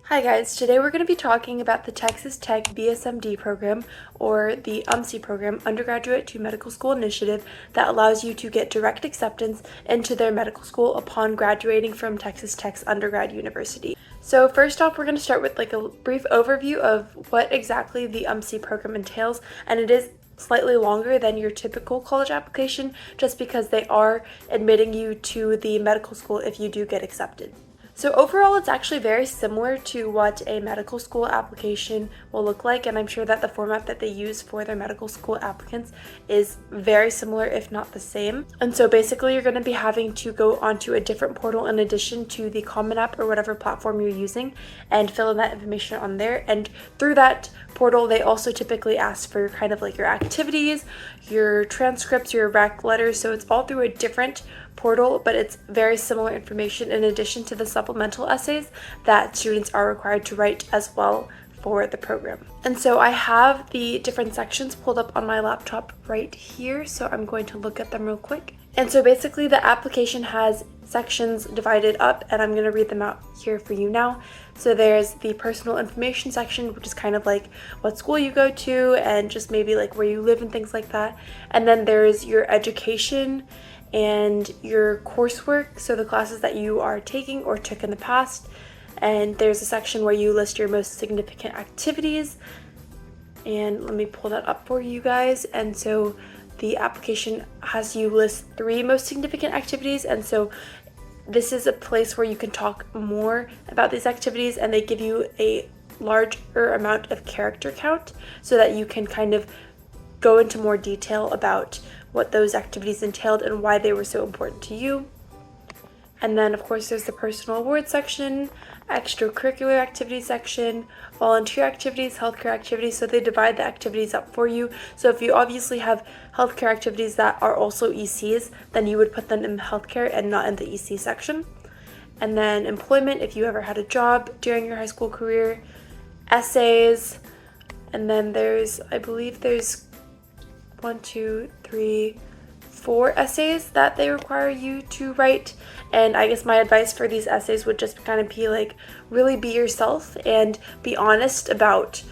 Hi guys, today we're going to be talking about the Texas Tech BSmd program, or the UMSI program, Undergraduate to Medical School Initiative, that allows you to get direct acceptance into their medical school upon graduating from Texas Tech's Undergrad University. So first off, we're going to start with a brief overview of what exactly the UMSI program entails, and it is slightly longer than your typical college application just because they are admitting you to the medical school if you do get accepted. So overall, it's actually very similar to what a medical school application will look like, and I'm sure that the format that they use for their medical school applicants is very similar, if not the same. And so basically, you're going to be having to go onto a different portal in addition to the Common App or whatever platform you're using and fill in that information on there. And through that portal, they also typically ask for kind of like your activities, your transcripts, your rec letters. So it's all through a different portal, but it's very similar information in addition to the supplemental essays that students are required to write as well for the program. And so I have the different sections pulled up on my laptop right here, so I'm going to look at them real quick. And so basically the application has sections divided up, and I'm going to read them out here for you now. So there's the personal information section, which is kind of like what school you go to and just maybe like where you live and things like that. And then there's your education and your coursework, so the classes that you are taking or took in the past. And there's a section where you list your most significant activities, and let me pull that up for you guys. And so the application has you list 3 most significant activities, and so this is a place where you can talk more about these activities, and they give you a larger amount of character count so that you can kind of go into more detail about what those activities entailed and why they were so important to you. And then of course there's the personal awards section, extracurricular activities section, volunteer activities, healthcare activities. So they divide the activities up for you. So if you obviously have healthcare activities that are also ECs, then you would put them in the healthcare and not in the EC section. And then employment, if you ever had a job during your high school career, essays, and then I believe there's 4 essays that they require you to write. And I guess my advice for these essays would just kind of be like, really be yourself and be honest about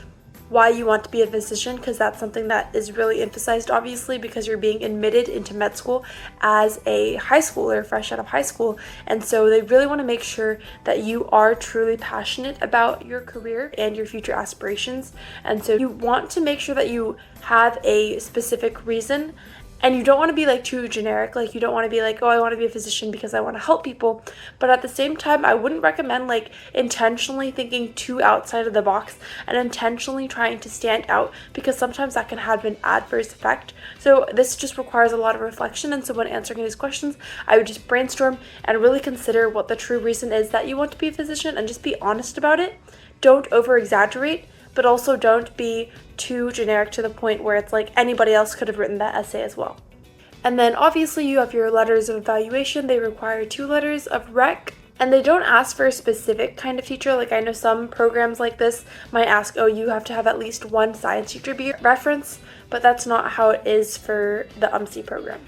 why you want to be a physician, because that's something that is really emphasized, obviously, because you're being admitted into med school as a high schooler, fresh out of high school. And so they really want to make sure that you are truly passionate about your career and your future aspirations. And so you want to make sure that you have a specific reason. And you don't want to be like too generic, like you don't want to be like, oh, I want to be a physician because I want to help people. But at the same time, I wouldn't recommend like intentionally thinking too outside of the box and intentionally trying to stand out, because sometimes that can have an adverse effect. So this just requires a lot of reflection. And so when answering these questions, I would just brainstorm and really consider what the true reason is that you want to be a physician and just be honest about it. Don't over exaggerate, but also don't be too generic to the point where it's like anybody else could have written that essay as well. And then obviously you have your letters of evaluation. They require 2 letters of rec, and they don't ask for a specific kind of teacher. Like I know some programs like this might ask, oh, you have to have at least 1 science teacher be your reference, but that's not how it is for the UMSI program.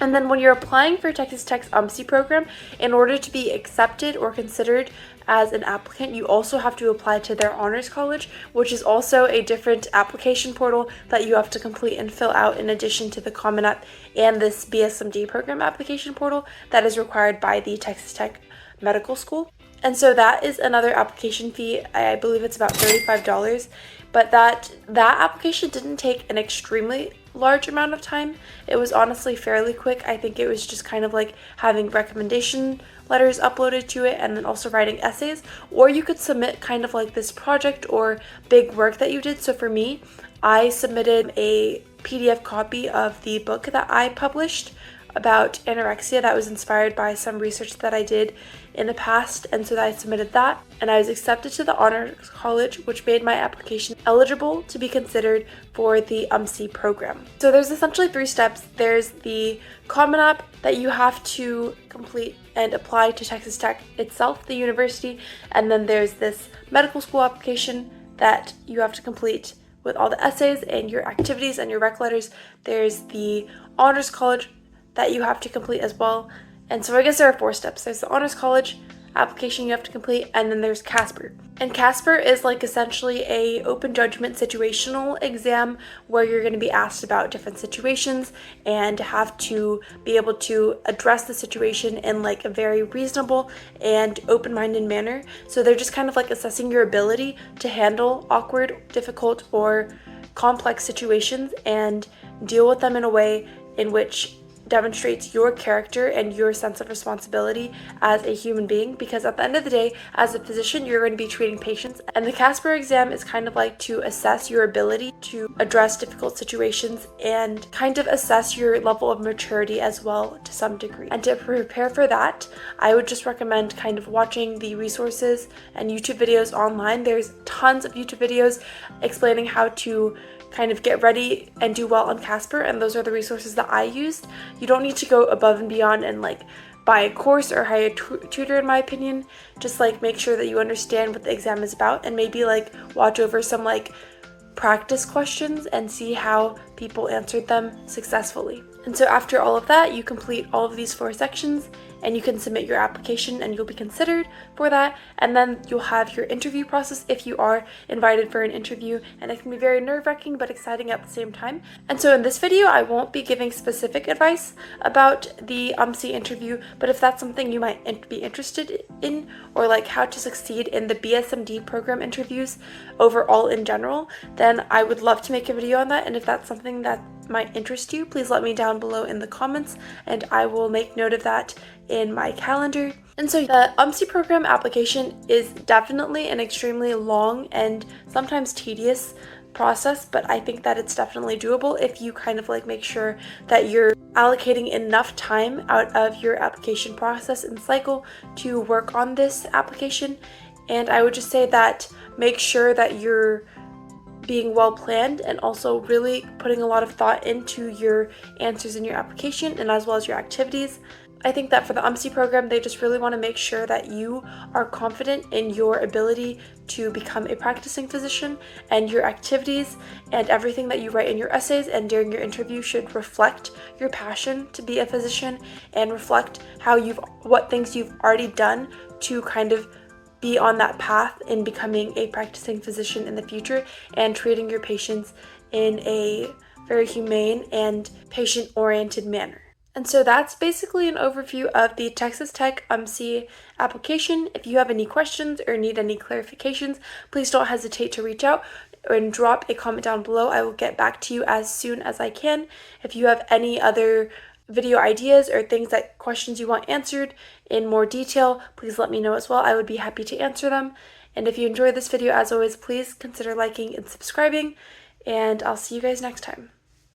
And then when you're applying for Texas Tech's UMSI program, in order to be accepted or considered as an applicant, you also have to apply to their honors college, which is also a different application portal that you have to complete and fill out in addition to the Common App and this BSmd program application portal that is required by the Texas Tech Medical School. And so that is another application fee. I believe it's about $35, but that application didn't take an extremely large amount of time. It was honestly fairly quick. I think it was just kind of like having recommendation letters uploaded to it and then also writing essays, or you could submit kind of like this project or big work that you did. So for me, I submitted a PDF copy of the book that I published about anorexia that was inspired by some research that I did in the past, and so I submitted that, and I was accepted to the honors college, which made my application eligible to be considered for the UMSI program. So there's essentially 3 steps. There's the Common App that you have to complete and apply to Texas Tech itself, the university, and then there's this medical school application that you have to complete with all the essays and your activities and your rec letters. There's the honors college that you have to complete as well. And so I guess there are 4 steps. There's the honors college, application you have to complete, and then there's Casper. And Casper is like essentially a open judgment situational exam where you're going to be asked about different situations and have to be able to address the situation in like a very reasonable and open-minded manner. So they're just kind of like assessing your ability to handle awkward, difficult, or complex situations and deal with them in a way in which demonstrates your character and your sense of responsibility as a human being, because at the end of the day, as a physician, you're going to be treating patients, and the Casper exam is kind of like to assess your ability to address difficult situations and kind of assess your level of maturity as well to some degree. And to prepare for that, I would just recommend kind of watching the resources and YouTube videos online. There's tons of YouTube videos explaining how to kind of get ready and do well on Casper, and those are the resources that I used. You don't need to go above and beyond and like buy a course or hire a tutor, in my opinion. Just like make sure that you understand what the exam is about, and maybe like watch over some like practice questions and see how people answered them successfully. And so after all of that, you complete all of these 4 sections and you can submit your application and you'll be considered for that. And then you'll have your interview process if you are invited for an interview, and it can be very nerve-wracking but exciting at the same time. And so in this video, I won't be giving specific advice about the UMSI interview, but if that's something you might be interested in, or like how to succeed in the BSMD program interviews overall in general, then I would love to make a video on that. And if that's something that might interest you, please let me down below in the comments and I will make note of that in my calendar. And so the UMSI program application is definitely an extremely long and sometimes tedious process, but I think that it's definitely doable if you kind of like make sure that you're allocating enough time out of your application process and cycle to work on this application. And I would just say that make sure that you're being well planned and also really putting a lot of thought into your answers in your application and as well as your activities. I think that for the UMSI program, they just really want to make sure that you are confident in your ability to become a practicing physician, and your activities and everything that you write in your essays and during your interview should reflect your passion to be a physician and reflect what things you've already done to kind of be on that path in becoming a practicing physician in the future and treating your patients in a very humane and patient-oriented manner. And so that's basically an overview of the Texas Tech UMSI application. If you have any questions or need any clarifications, please don't hesitate to reach out and drop a comment down below. I will get back to you as soon as I can. If you have any other video ideas or questions you want answered in more detail, please let me know as well. I would be happy to answer them. And if you enjoyed this video, as always, please consider liking and subscribing, and I'll see you guys next time.